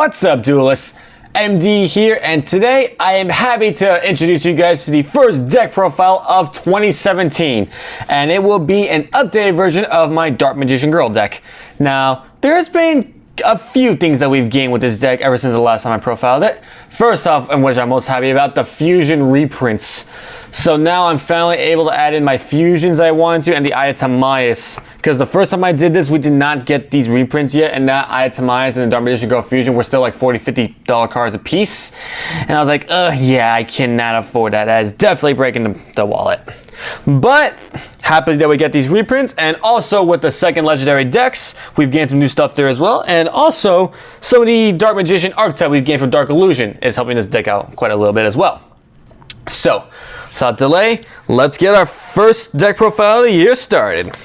What's up, Duelists? MD here, and today I am happy to introduce you guys to the first deck profile of 2017, and it will be an updated version of my Dark Magician Girl deck. Now, there's been a few things that we've gained with this deck ever since the last time I profiled it. First off, and which I'm most happy about, the fusion reprints. So now I'm finally able to add in my fusions I wanted to and the Ayatamayas. Because the first time I did this, we did not get these reprints yet, and that Ayatamayas and the Dark Magician Girl fusion were still like $40–$50 cards a piece. And I was like, yeah, I cannot afford that. That is definitely breaking the wallet. But happy that we get these reprints, and also with the second legendary decks, we've gained some new stuff there as well. And also, some of the Dark Magician archetype we've gained from Dark Illusion is helping this deck out quite a little bit as well. So, without delay, let's get our first deck profile of the year started.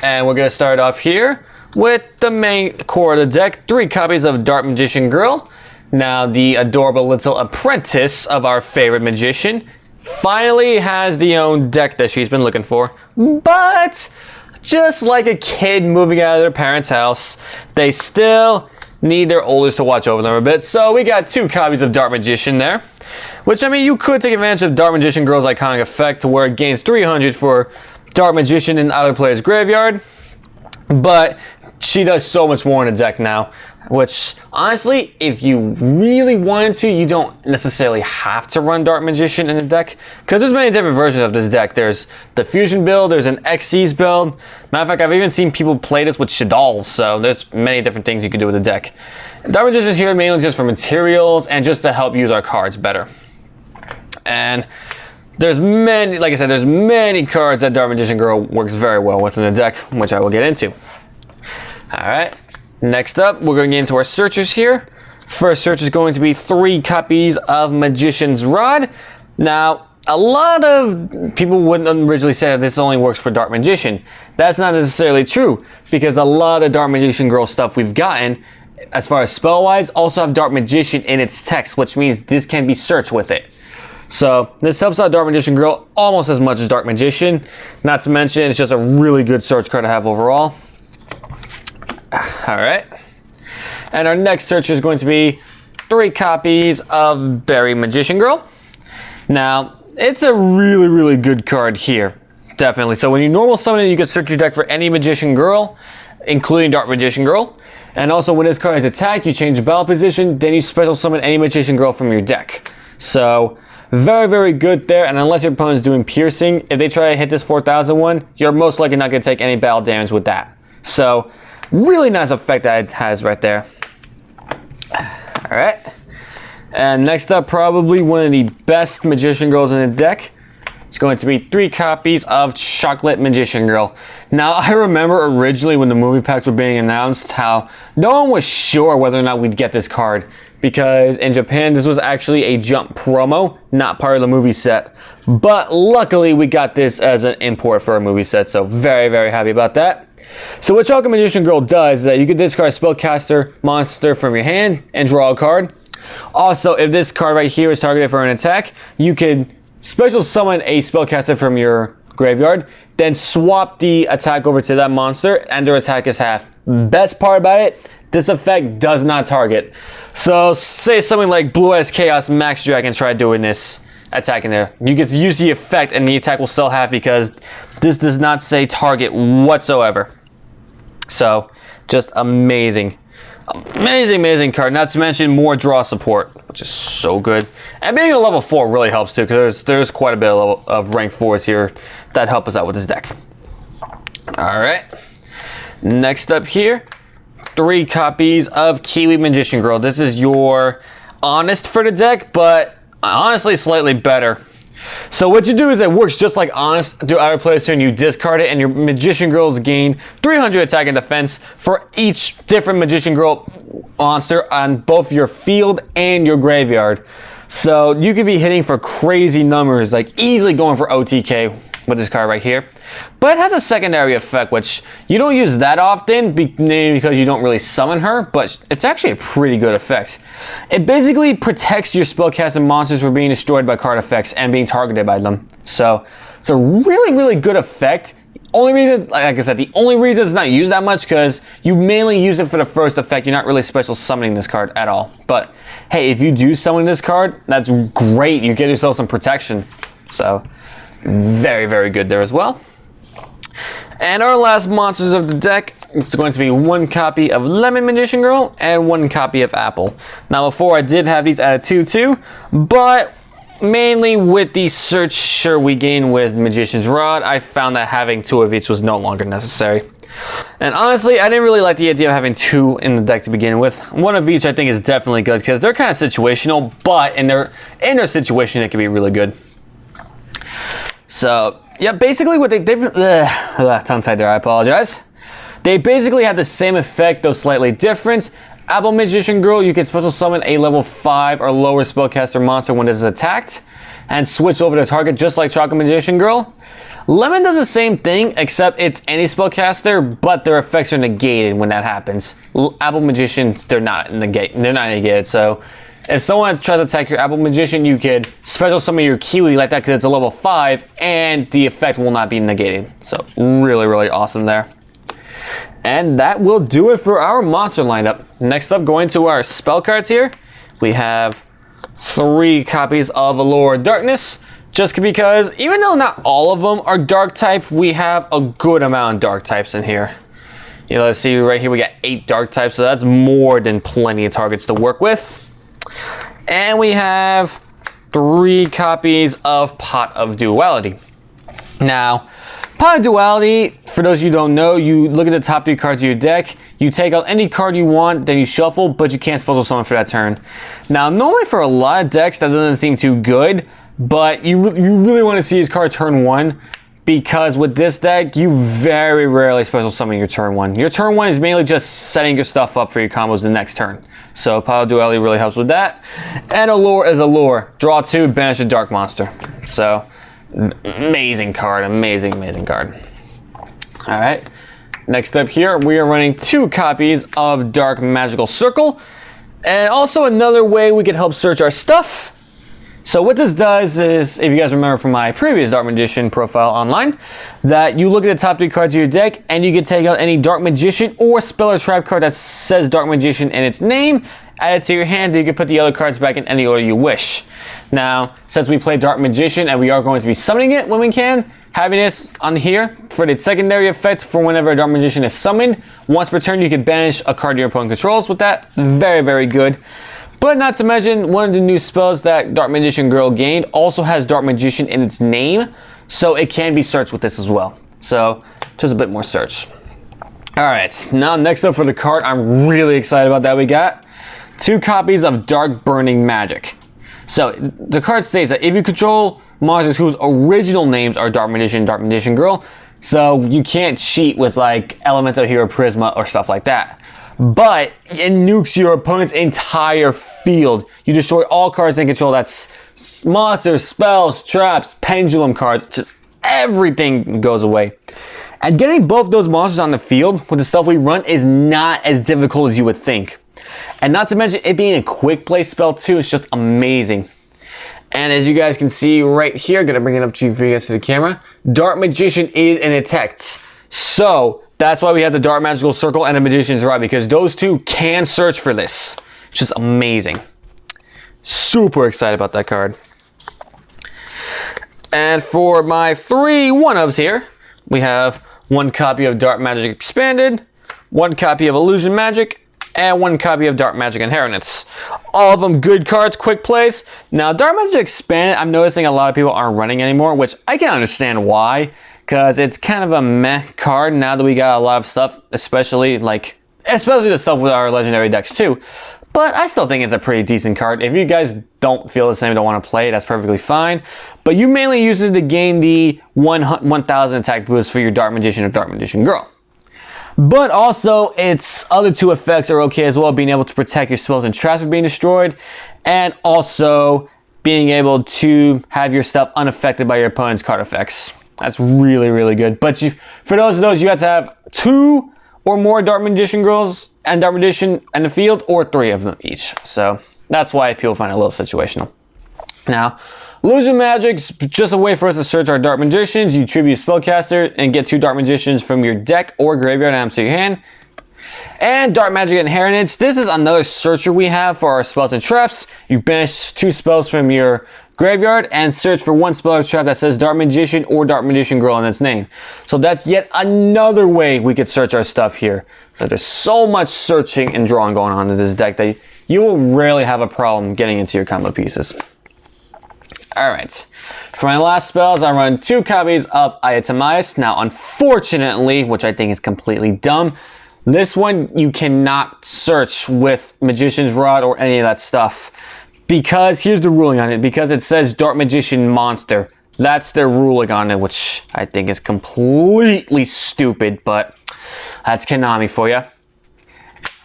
And we're going to start off here with the main core of the deck, 3 copies of Dark Magician Girl. Now, the adorable little apprentice of our favorite magician finally has the own deck that she's been looking for. But, just like a kid moving out of their parents' house, they still need their oldest to watch over them a bit. So we got 2 copies of Dark Magician there. Which, I mean, you could take advantage of Dark Magician Girl's iconic effect to where it gains 300 for Dark Magician in either player's graveyard. But she does so much more in the deck now. Which, honestly, if you really wanted to, you don't necessarily have to run Dark Magician in the deck. Because there's many different versions of this deck. There's the Fusion build, there's an Xyz build. Matter of fact, I've even seen people play this with Shaddolls. So there's many different thing you can do with the deck. Dark Magician here mainly just for materials and just to help use our cards better. And there's many, like I said, there's many cards that Dark Magician Girl works very well with in the deck, which I will get into. Alright, next up, we're going to get into our searches here. First search is going to be 3 copies of Magician's Rod. Now, a lot of people wouldn't originally say that this only works for Dark Magician. That's not necessarily true, because a lot of Dark Magician Girl stuff we've gotten, as far as spell-wise, also have Dark Magician in its text, which means this can be searched with it. So this helps out Dark Magician Girl almost as much as Dark Magician. Not to mention, it's just a really good search card to have overall. Alright. And our next search is going to be 3 copies of Berry Magician Girl. Now, it's a really, really good card here. Definitely. So when you normal summon it, you can search your deck for any Magician Girl, including Dark Magician Girl. And also when this card is attacked, you change the battle position, then you special summon any Magician Girl from your deck. So very, very good there. And unless your opponent's doing piercing, if they try to hit this 4,000 one, you're most likely not going to take any battle damage with that. So really nice effect that it has right there. Alright. And next up, probably one of the best Magician Girls in the deck. It's going to be 3 copies of Chocolate Magician Girl. Now, I remember originally when the movie packs were being announced how no one was sure whether or not we'd get this card. Because in Japan, this was actually a Jump promo, not part of the movie set. But luckily, we got this as an import for a movie set, so very, very happy about that. So what Chocolate Magician Girl does is that you can discard a spellcaster monster from your hand and draw a card. Also, if this card right here is targeted for an attack, you can special summon a spellcaster from your graveyard, then swap the attack over to that monster, and their attack is half. Best part about it, this effect does not target. So say something like Blue Eyes Chaos Max Dragon tried doing this attack in there. You get to use the effect and the attack will still have because this does not say target whatsoever. So just amazing. Amazing, amazing card. Not to mention more draw support, which is so good. And being a level 4 really helps too, because there's quite a bit of rank 4s here that help us out with this deck. Alright. Next up here, 3 copies of Kiwi Magician Girl. This is your Honest for the deck, but honestly slightly better. So what you do is it works just like Honest. Do outer player's turn, you discard it, and your Magician Girls gain 300 attack and defense for each different Magician Girl monster on both your field and your graveyard. So you could be hitting for crazy numbers, like easily going for OTK with this card right here. But it has a secondary effect, which you don't use that often because you don't really summon her, but it's actually a pretty good effect. It basically protects your spellcasting monsters from being destroyed by card effects and being targeted by them. So it's a really, really good effect. Only reason, like I said, the only reason it's not used that much because you mainly use it for the first effect. You're not really special summoning this card at all. But hey, if you do summon this card, that's great. You get yourself some protection. So very, very good there as well. And our last monsters of the deck, it's going to be 1 copy of Lemon Magician Girl and 1 copy of Apple. Now before I did have these at a 2/2, but mainly with the search we gained with Magician's Rod, I found that having 2 of each was no longer necessary. And honestly, I didn't really like the idea of having 2 in the deck to begin with. 1 of each I think is definitely good because they're kind of situational, but in their situation it can be really good. So yeah, basically what tongue tied there, I apologize. They basically have the same effect, though slightly different. Apple Magician Girl, you can special summon a level 5 or lower spellcaster monster when this is attacked, and switch over to target just like Chocolate Magician Girl. Lemon does the same thing, except it's any spellcaster, but their effects are negated when that happens. Apple Magicians, they're not negated, so if someone tries to attack your Apple Magician, you could special summon your Kiwi like that because it's a level 5 and the effect will not be negated. So really, really awesome there. And that will do it for our monster lineup. Next up, going to our spell cards here, we have 3 copies of Allure Darkness. Just because even though not all of them are dark type, we have a good amount of dark types in here. You know, let's see right here, we got 8 dark types, so that's more than plenty of targets to work with. And we have 3 copies of Pot of Duality. Now, Pot of Duality, for those of you who don't know, you look at the top 3 cards of your deck, you take out any card you want, then you shuffle, but you can't special summon for that turn. Now, normally for a lot of decks, that doesn't seem too good, but you really want to see his card turn 1, because with this deck, you very rarely special summon your turn 1. Your turn 1 is mainly just setting your stuff up for your combos the next turn. So Pot of Duality really helps with that. And Allure is Allure. Draw 2, banish a dark monster. So amazing card, amazing card. All right, next up here, we are running 2 copies of Dark Magical Circle. And also another way we can help search our stuff. So what this does is, if you guys remember from my previous Dark Magician profile online, that you look at the top 3 cards of your deck and you can take out any Dark Magician or Spell or Trap card that says Dark Magician in its name, add it to your hand, and you can put the other cards back in any order you wish. Now, since we play Dark Magician and we are going to be summoning it when we can, having this on here for the secondary effect for whenever a Dark Magician is summoned, once per turn you can banish a card your opponent controls with that. Very, very good. But not to mention, one of the new spells that Dark Magician Girl gained also has Dark Magician in its name, so it can be searched with this as well. So, just a bit more search. Alright, now next up for the card, I'm really excited about that we got 2 copies of Dark Burning Magic. So, the card states that if you control monsters whose original names are Dark Magician Girl, so you can't cheat with like Elemental Hero Prisma or stuff like that. But it nukes your opponent's entire field. You destroy all cards in control. That's monsters, spells, traps, pendulum cards. Just everything goes away. And getting both those monsters on the field with the stuff we run is not as difficult as you would think. And not to mention it being a quick play spell too. It's just amazing. And as you guys can see right here, gonna bring it up to you for you guys to the camera. Dark Magician is in its text. So that's why we have the Dark Magical Circle and the Magician's Rod, because those 2 can search for this. It's just amazing. Super excited about that card. And for my 3 1-ups here, we have 1 copy of Dark Magic Expanded, 1 copy of Illusion Magic, and 1 copy of Dark Magic Inheritance. All of them good cards, quick plays. Now, Dark Magic Expanded, I'm noticing a lot of people aren't running anymore, which I can understand why. Because it's kind of a meh card now that we got a lot of stuff, especially the stuff with our legendary decks too. But I still think it's a pretty decent card. If you guys don't feel the same, don't want to play, that's perfectly fine. But you mainly use it to gain the 1000 attack boost for your Dark Magician or Dark Magician Girl. But also, its other 2 effects are okay as well, being able to protect your spells and traps from being destroyed, and also being able to have your stuff unaffected by your opponent's card effects. That's really, really good. But for those you have to have 2 or more Dark Magician Girls and Dark Magician in the field, or 3 of them each. So that's why people find it a little situational. Now, Illusion Magic's just a way for us to search our Dark Magicians. You tribute Spellcaster and get 2 Dark Magicians from your deck or graveyard items to your hand. And Dark Magic Inheritance. This is another searcher we have for our spells and traps. You banish 2 spells from your graveyard and search for 1 spell or trap that says Dark Magician or Dark Magician Girl in its name. So that's yet another way we could search our stuff here. So there's so much searching and drawing going on in this deck that you will rarely have a problem getting into your combo pieces. Alright, for my last spells, I run 2 copies of Itemize. Now, unfortunately, which I think is completely dumb, this one you cannot search with Magician's Rod or any of that stuff. Because, here's the ruling on it, because it says Dark Magician Monster. That's their ruling on it, which I think is completely stupid, but that's Konami for you.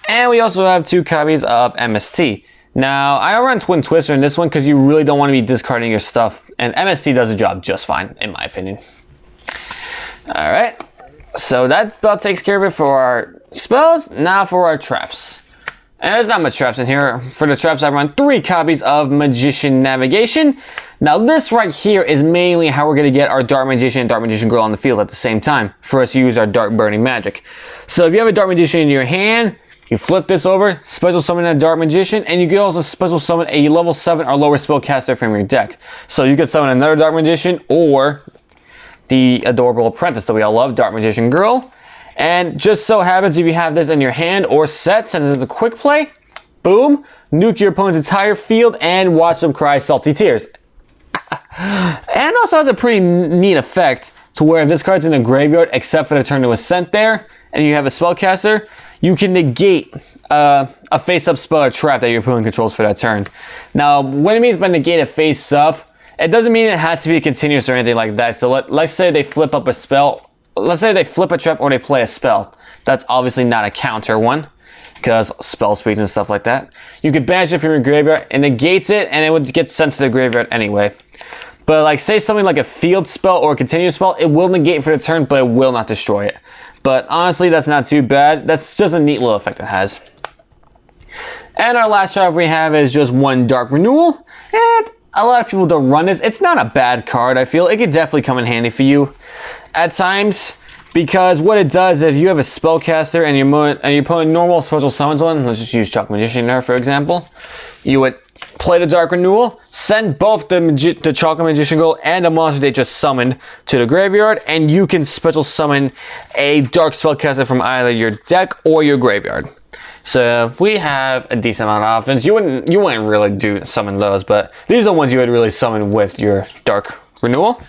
And we also have 2 copies of MST. Now, I run Twin Twister in this one because you really don't want to be discarding your stuff, and MST does the job just fine, in my opinion. Alright, so that about takes care of it for our spells. Now for our traps. And there's not much traps in here. For the traps, I run 3 copies of Magician Navigation. Now this right here is mainly how we're going to get our Dark Magician and Dark Magician Girl on the field at the same time for us to use our Dark Burning Magic. So if you have a Dark Magician in your hand, you flip this over, special summon a Dark Magician, and you can also special summon a level 7 or lower spellcaster from your deck. So you could summon another Dark Magician or the adorable apprentice that we all love, Dark Magician Girl. And just so happens if you have this in your hand or set, and there's a quick play, boom, nuke your opponent's entire field and watch them cry salty tears. And also has a pretty neat effect to where if this card's in the graveyard, except for the turn it was sent there, and you have a spellcaster, you can negate a face-up spell or trap that your opponent controls for that turn. Now, what it means by negate a face-up, it doesn't mean it has to be continuous or anything like that. So let's say they flip up a spell. Let's say they flip a trap or they play a spell. That's obviously not a counter one, because spell speeds and stuff like that. You could banish it from your graveyard and negates it, and it would get sent to the graveyard anyway. But like say something like a field spell or a continuous spell, it will negate for the turn, but it will not destroy it. But honestly, that's not too bad. That's just a neat little effect it has. And our last trap we have is just 1 Dark Renewal. And a lot of people don't run this. It's not a bad card, I feel. It could definitely come in handy for you at times, because what it does, if you have a spellcaster and your opponent normal special summons one, let's just use Chalk Magician there for example, you would play the Dark Renewal, send both the Chalk Magician Girl and the monster they just summoned to the graveyard, and you can special summon a Dark Spellcaster from either your deck or your graveyard. So we have a decent amount of offense. You wouldn't really summon those, but these are the ones you would really summon with your Dark Renewal.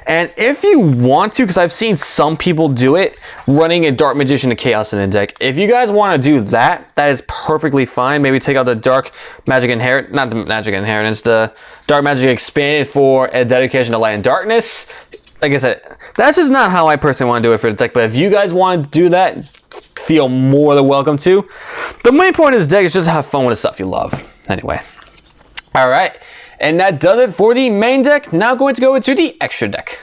And if you want to, because I've seen some people do it, running a Dark Magician to Chaos in the deck. If you guys want to do that, that is perfectly fine. Maybe take out the Dark Magic Inheritance, not the Magic Inheritance, the Dark Magic Expanded for a dedication to Light and Darkness. Like I said, that's just not how I personally want to do it for the deck, but if you guys want to do that, feel more than welcome to. The main point of this deck is just to have fun with the stuff you love. Anyway. Alright. And that does it for the main deck. Now going to go into the extra deck.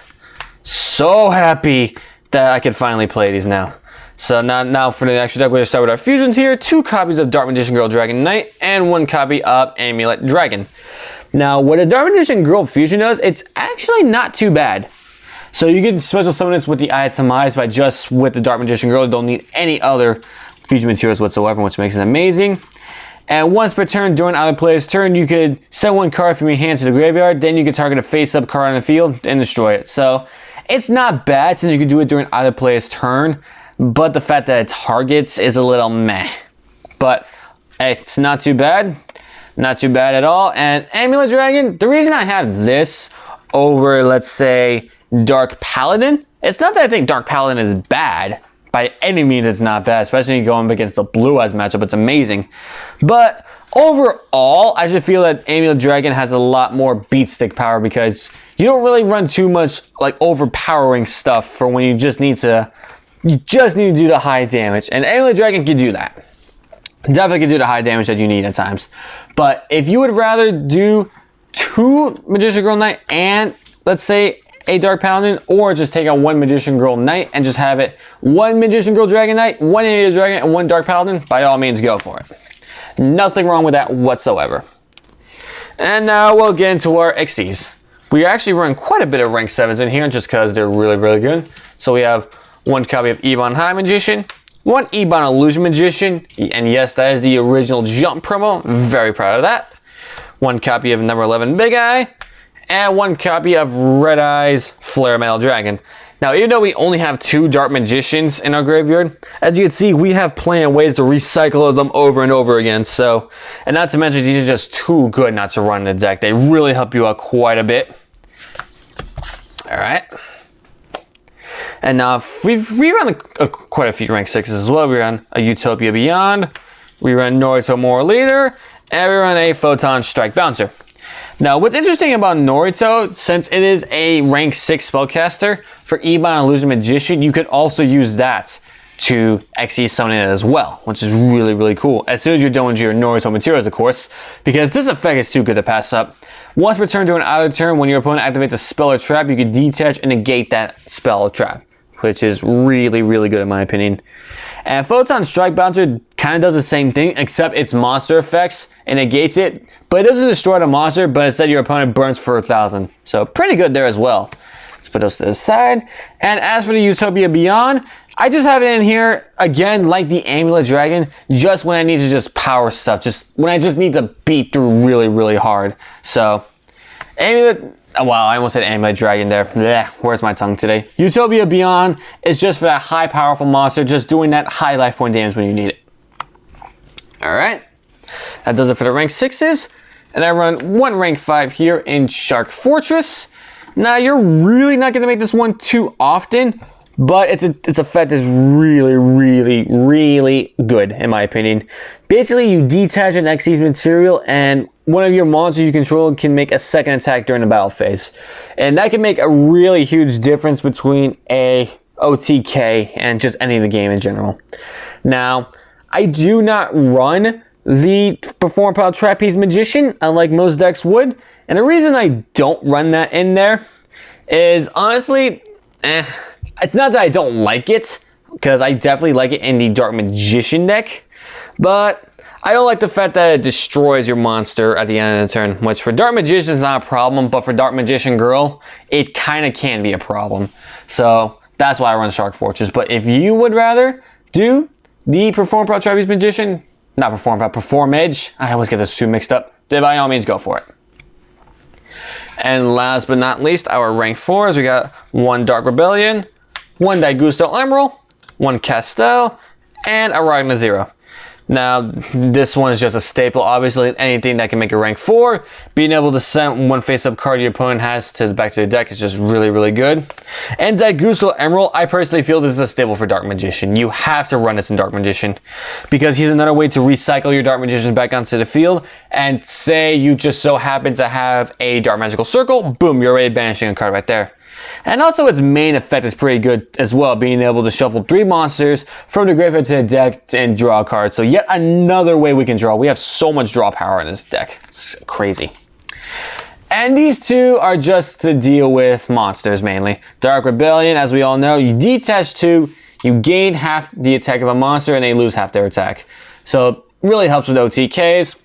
So happy that I can finally play these now. So now for the extra deck, we're going to start with our fusions here. 2 copies of Dark Magician Girl Dragon Knight and 1 copy of Amulet Dragon. Now what a Dark Magician Girl fusion does, it's actually not too bad. So you can special summon this with the Itemize by just with the Dark Magician Girl. You don't need any other fusion materials whatsoever, which makes it amazing. And once per turn during either player's turn, you could send 1 card from your hand to the graveyard. Then you can target a face-up card on the field and destroy it. So it's not bad since you can do it during either player's turn. But the fact that it targets is a little meh. But it's not too bad. Not too bad at all. And Amulet Dragon, the reason I have this over, let's say, Dark Paladin, it's not that I think Dark Paladin is bad. By any means, it's not bad, especially going against the Blue Eyes matchup. It's amazing. But overall, I just feel that Amulet Dragon has a lot more beat stick power because you don't really run too much like overpowering stuff for when you just need to do the high damage. And Amulet Dragon can do that. Definitely can do the high damage that you need at times. But if you would rather do 2 Magician Girl Knight and, let's say, a Dark Paladin, or just take out 1 Magician Girl Knight and just have it 1 Magician Girl Dragon Knight, 1 Amulet Dragon, and 1 Dark Paladin, by all means go for it. Nothing wrong with that whatsoever. And now we'll get into our XCs. We actually run quite a bit of rank 7s in here just because they're really, really good. So we have one copy of Ebon High Magician, one Ebon Illusion Magician, and yes, that is the original Jump promo. Very proud of that. One copy of number 11 Big Eye, and one copy of Red Eye's Flare Metal Dragon. Now, even though we only have 2 Dark Magicians in our graveyard, as you can see, we have plenty of ways to recycle them over and over again. So, and not to mention, these are just too good not to run in the deck. They really help you out quite a bit. All right. And now, we run quite a few rank 6s as well. We run a Utopia Beyond, we run Norito Moral Leader, and we run a Photon Strike Bouncer. Now, what's interesting about Norito, since it is a rank 6 spellcaster, for Ebon Illusion Magician, you could also use that to XE summon it as well, which is really, really cool. As soon as you're done with your Norito materials, of course, because this effect is too good to pass up. Once returned to an out of turn, when your opponent activates a spell or trap, you can detach and negate that spell or trap, which is really, really good in my opinion. And Photon Strike Bouncer kind of does the same thing, except it's monster effects and negates it, but it doesn't destroy the monster, but instead your opponent burns for 1,000. So pretty good there as well. Let's put those to the side. And as for the Utopia Beyond, I just have it in here, again, like the Amulet Dragon, just when I need to just power stuff, just when I just need to beat through really, really hard. So, Amulet... Wow, I almost said Amulet Dragon there. Blech, where's my tongue today? Utopia Beyond is just for that high powerful monster, just doing that high life point damage when you need it. Alright, that does it for the rank 6s. And I run one rank 5 here in Shark Fortress. Now, you're really not going to make this one too often, but its effect is really, really, really good, in my opinion. Basically, you detach an Xyz material, and one of your monsters you control can make a second attack during the battle phase. And that can make a really huge difference between a OTK and just ending the game in general. Now, I do not run the Perform Power Trapeze Magician, unlike most decks would. And the reason I don't run that in there is, honestly, it's not that I don't like it, because I definitely like it in the Dark Magician deck, but I don't like the fact that it destroys your monster at the end of the turn, which for Dark Magician is not a problem, but for Dark Magician Girl, it kind of can be a problem. So that's why I run Shark Fortress. But if you would rather do the Perform Power Trapeze Magician, not Perform Power, Perform Edge, I always get those two mixed up, then by all means go for it. And last but not least, our rank 4s, we got one Dark Rebellion, one Daigusto Emerald, one Castel, and a Ragna Zero. Now, this one is just a staple. Obviously, anything that can make a rank 4, being able to send one face-up card your opponent has to the back to the deck is just really, really good. And Daigusto Emerald, I personally feel this is a staple for Dark Magician. You have to run this in Dark Magician, because he's another way to recycle your Dark Magician back onto the field. And say you just so happen to have a Dark Magical Circle, boom, you're already banishing a card right there. And also its main effect is pretty good as well, being able to shuffle 3 monsters from the graveyard to the deck and draw a card. So yet another way we can draw. We have so much draw power in this deck. It's crazy. And these two are just to deal with monsters mainly. Dark Rebellion, as we all know, you detach 2, you gain half the attack of a monster and they lose half their attack. So it really helps with OTKs.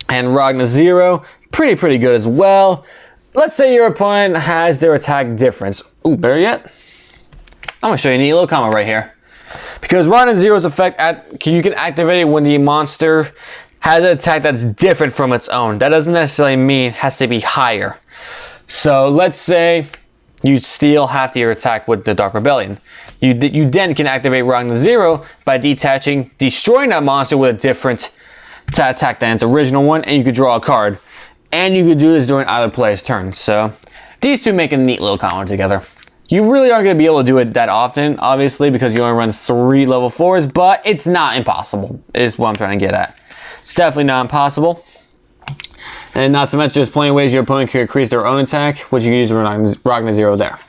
And Ragna Zero, pretty good as well. Let's say your opponent has their attack difference. Ooh, better yet, I'm gonna show you a neat little combo right here. Because Ragna Zero's effect, you can activate it when the monster has an attack that's different from its own. That doesn't necessarily mean it has to be higher. So let's say you steal half your attack with the Dark Rebellion. You then can activate Ragna Zero by destroying that monster with a different attack than its original one, and you could draw a card. And you could do this during either player's turn. So these two make a neat little combo together. You really aren't going to be able to do it that often, obviously, because you only run 3 level 4s, but it's not impossible, is what I'm trying to get at. It's definitely not impossible. And not to mention, there's plenty of ways your opponent can increase their own attack, which you can use Ragna Zero there.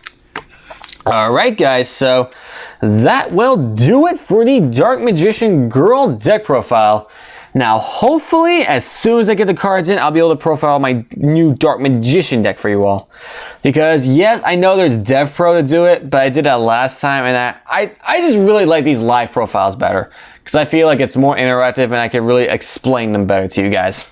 Alright guys, so that will do it for the Dark Magician Girl deck profile. Now, hopefully, as soon as I get the cards in, I'll be able to profile my new Dark Magician deck for you all. Because, yes, I know there's Dev Pro to do it, but I did that last time, and I just really like these live profiles better. Because I feel like it's more interactive, and I can really explain them better to you guys.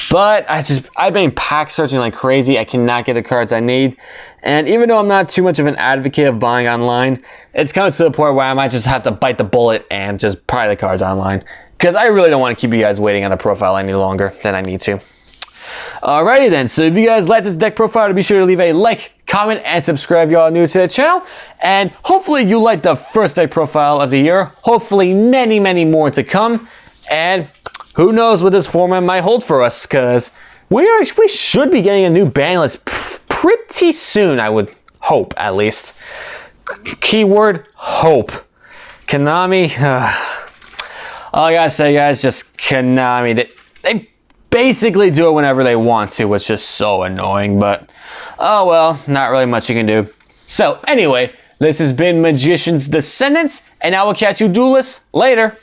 But I've been pack searching like crazy. I cannot get the cards I need. And even though I'm not too much of an advocate of buying online, it's coming to the point where I might just have to bite the bullet and just buy the cards online. Because I really don't want to keep you guys waiting on the profile any longer than I need to. Alrighty then, so if you guys like this deck profile, be sure to leave a like, comment, and subscribe if y'all are new to the channel. And hopefully you like the first deck profile of the year. Hopefully many, many more to come. And who knows what this format might hold for us, because we should be getting a new ban list pretty soon, I would hope, at least. Keyword, hope. Konami, all I gotta say, guys, just Konami, they basically do it whenever they want to, which is so annoying, but oh well, not really much you can do. So anyway, this has been Magician's Descendant, and I will catch you duelists later.